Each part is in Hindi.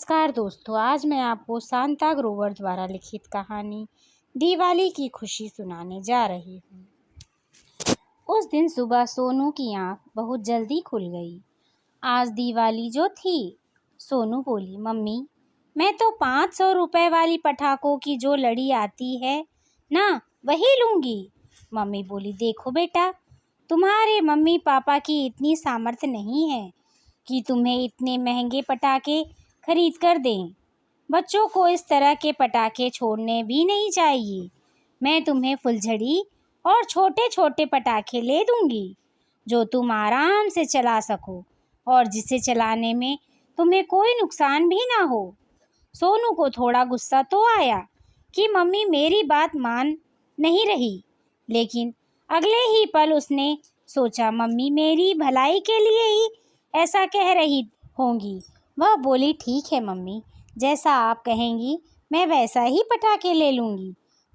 नमस्कार दोस्तों, आज मैं आपको शांता ग्रोवर द्वारा लिखित कहानी दिवाली की खुशी सुनाने जा रही हूँ। उस दिन सुबह सोनू की आंख बहुत जल्दी खुल गई। आज दिवाली जो थी, सोनू बोली, मम्मी मैं तो 500 रुपए वाली पटाखों की जो लड़ी आती है ना, वही लूँगी। मम्मी बोली, देखो बेटा, तुम्हारे मम्मी पापा की इतनी सामर्थ्य नहीं है कि तुम्हें इतने महंगे पटाखे खरीद कर दें। बच्चों को इस तरह के पटाखे छोड़ने भी नहीं चाहिए। मैं तुम्हें फुलझड़ी और छोटे छोटे पटाखे ले दूंगी जो तुम आराम से चला सको और जिसे चलाने में तुम्हें कोई नुकसान भी ना हो। सोनू को थोड़ा गुस्सा तो आया कि मम्मी मेरी बात मान नहीं रही, लेकिन अगले ही पल उसने सोचा मम्मी मेरी भलाई के लिए ही ऐसा कह रही होंगी। वह बोली, ठीक है मम्मी, जैसा आप कहेंगी मैं वैसा ही पटाखे ले लूँगी।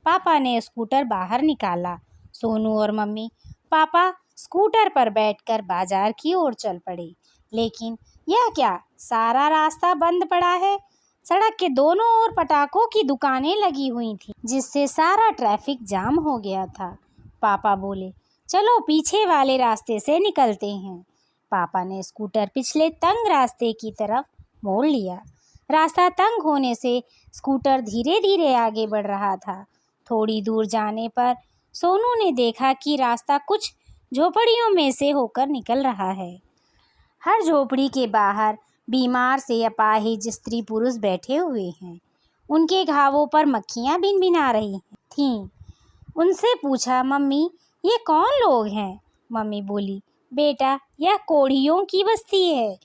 पापा ने स्कूटर बाहर निकाला। सोनू और मम्मी पापा स्कूटर पर बैठकर बाजार की ओर चल पड़े। लेकिन यह क्या, सारा रास्ता बंद पड़ा है। सड़क के दोनों ओर पटाखों की दुकानें लगी हुई थीं, जिससे सारा ट्रैफिक जाम हो गया था। पापा बोले, चलो पीछे वाले रास्ते से निकलते हैं। पापा ने स्कूटर पिछले तंग रास्ते की तरफ मोड़ लिया। रास्ता तंग होने से स्कूटर धीरे धीरे आगे बढ़ रहा था। थोड़ी दूर जाने पर सोनू ने देखा कि रास्ता कुछ झोपड़ियों में से होकर निकल रहा है। हर झोपड़ी के बाहर बीमार से अपाहिज स्त्री पुरुष बैठे हुए हैं। उनके घावों पर मक्खियाँ भिनभिना रही थीं। उनसे पूछा, मम्मी ये कौन लोग हैं? मम्मी बोली, बेटा यह कोढ़ियों की बस्ती है।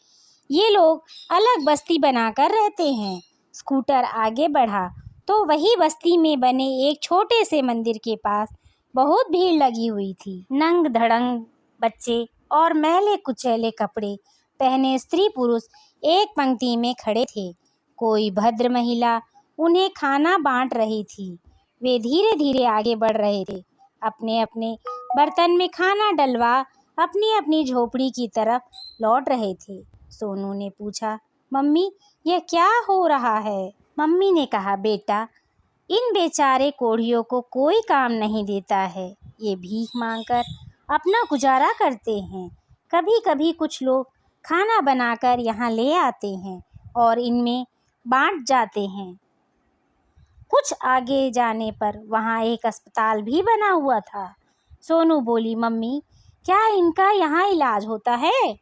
ये लोग अलग बस्ती बनाकर रहते हैं। स्कूटर आगे बढ़ा तो वही बस्ती में बने एक छोटे से मंदिर के पास बहुत भीड़ लगी हुई थी। नंग धड़ंग बच्चे और मैले कुचैले कपड़े पहने स्त्री पुरुष एक पंक्ति में खड़े थे। कोई भद्र महिला उन्हें खाना बांट रही थी। वे धीरे धीरे आगे बढ़ रहे थे, अपने अपने बर्तन में खाना डलवा अपनी अपनी झोपड़ी की तरफ लौट रहे थे। सोनू ने पूछा, मम्मी यह क्या हो रहा है? मम्मी ने कहा, बेटा इन बेचारे कोढ़ियों को कोई काम नहीं देता है। ये भीख मांगकर अपना गुजारा करते हैं। कभी कभी कुछ लोग खाना बनाकर यहाँ ले आते हैं और इनमें बांट जाते हैं। कुछ आगे जाने पर वहाँ एक अस्पताल भी बना हुआ था। सोनू बोली, मम्मी क्या इनका यहाँ इलाज होता है?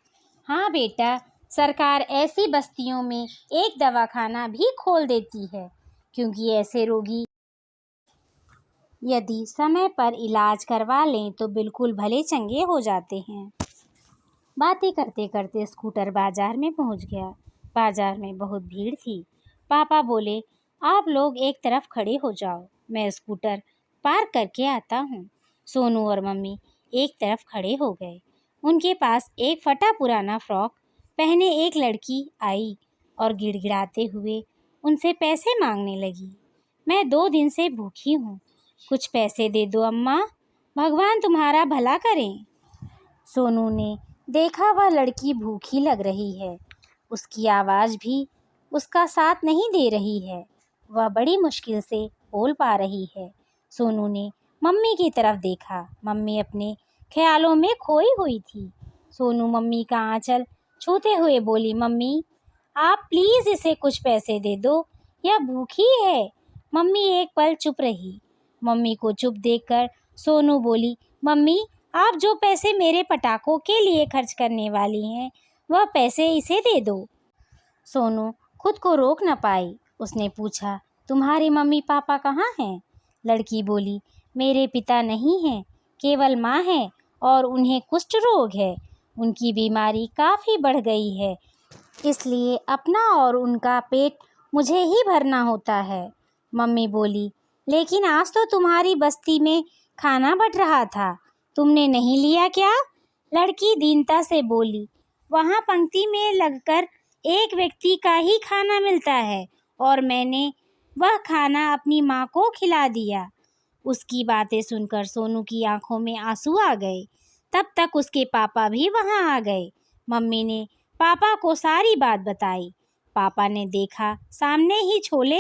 हाँ बेटा, सरकार ऐसी बस्तियों में एक दवाखाना भी खोल देती है, क्योंकि ऐसे रोगी यदि समय पर इलाज करवा लें तो बिल्कुल भले चंगे हो जाते हैं। बातें करते करते स्कूटर बाजार में पहुंच गया। बाजार में बहुत भीड़ थी। पापा बोले, आप लोग एक तरफ खड़े हो जाओ, मैं स्कूटर पार्क करके आता हूँ। सोनू और मम्मी एक तरफ खड़े हो गए। उनके पास एक फटा पुराना फ्रॉक पहने एक लड़की आई और गिड़गिड़ाते हुए उनसे पैसे मांगने लगी। मैं 2 दिन से भूखी हूँ, कुछ पैसे दे दो अम्मा, भगवान तुम्हारा भला करें। सोनू ने देखा वह लड़की भूखी लग रही है। उसकी आवाज़ भी उसका साथ नहीं दे रही है। वह बड़ी मुश्किल से बोल पा रही है। सोनू ने मम्मी की तरफ देखा। मम्मी अपने ख्यालों में खोई हुई थी। सोनू मम्मी का आंचल छूते हुए बोली, मम्मी आप प्लीज़ इसे कुछ पैसे दे दो, यह भूखी है। मम्मी एक पल चुप रही। मम्मी को चुप देखकर सोनू बोली, मम्मी आप जो पैसे मेरे पटाखों के लिए खर्च करने वाली हैं, वह पैसे इसे दे दो। सोनू खुद को रोक न पाई। उसने पूछा, तुम्हारे मम्मी पापा कहाँ हैं? लड़की बोली, मेरे पिता नहीं हैं, केवल माँ है और उन्हें कुष्ठ रोग है। उनकी बीमारी काफ़ी बढ़ गई है, इसलिए अपना और उनका पेट मुझे ही भरना होता है। मम्मी बोली, लेकिन आज तो तुम्हारी बस्ती में खाना बँट रहा था, तुमने नहीं लिया क्या? लड़की दीनता से बोली, वहाँ पंक्ति में लगकर एक व्यक्ति का ही खाना मिलता है और मैंने वह खाना अपनी माँ को खिला दिया। उसकी बातें सुनकर सोनू की आंखों में आंसू आ गए। तब तक उसके पापा भी वहाँ आ गए। मम्मी ने पापा को सारी बात बताई। पापा ने देखा सामने ही छोले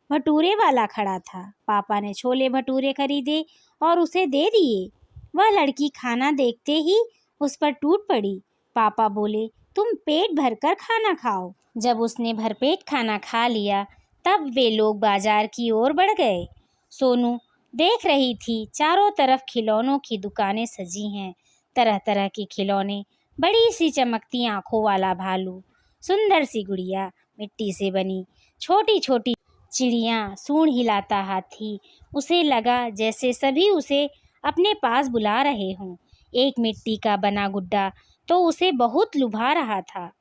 भटूरे वाला खड़ा था। पापा ने छोले भटूरे खरीदे और उसे दे दिए। वह लड़की खाना देखते ही उस पर टूट पड़ी। पापा बोले, तुम पेट भरकर खाना खाओ। जब उसने भरपेट खाना खा लिया तब वे लोग बाजार की ओर बढ़ गए। सोनू देख रही थी चारों तरफ खिलौनों की दुकानें सजी हैं। तरह तरह के खिलौने, बड़ी सी चमकती आंखों वाला भालू, सुंदर सी गुड़िया, मिट्टी से बनी छोटी छोटी चिड़िया, सूंड हिलाता हाथी। उसे लगा जैसे सभी उसे अपने पास बुला रहे हों। एक मिट्टी का बना गुड्डा तो उसे बहुत लुभा रहा था।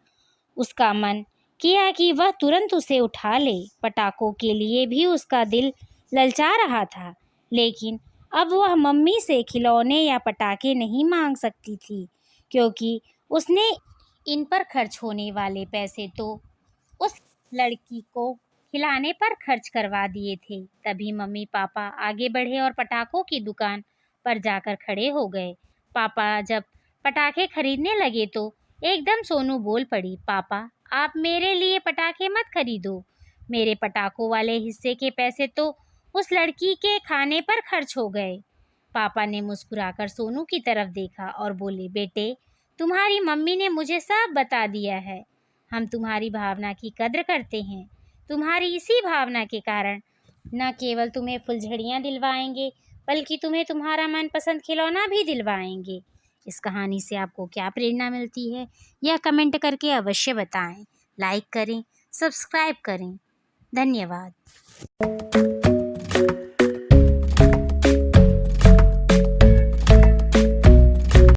उसका मन किया कि वह तुरंत उसे उठा ले। पटाखों के लिए भी उसका दिल ललचा रहा था, लेकिन अब वह मम्मी से खिलौने या पटाखे नहीं मांग सकती थी, क्योंकि उसने इन पर खर्च होने वाले पैसे तो उस लड़की को खिलाने पर खर्च करवा दिए थे। तभी मम्मी पापा आगे बढ़े और पटाखों की दुकान पर जाकर खड़े हो गए। पापा जब पटाखे खरीदने लगे तो एकदम सोनू बोल पड़ी, पापा आप मेरे लिए पटाखे मत खरीदो। मेरे पटाखों वाले हिस्से के पैसे तो उस लड़की के खाने पर खर्च हो गए। पापा ने मुस्कुराकर सोनू की तरफ देखा और बोले, बेटे तुम्हारी मम्मी ने मुझे सब बता दिया है। हम तुम्हारी भावना की कद्र करते हैं। तुम्हारी इसी भावना के कारण न केवल तुम्हें फुलझड़ियाँ दिलवाएंगे, बल्कि तुम्हें तुम्हारा मनपसंद खिलौना भी दिलवाएंगे। इस कहानी से आपको क्या प्रेरणा मिलती है, यह कमेंट करके अवश्य बताएं। लाइक करें, सब्सक्राइब करें। धन्यवाद।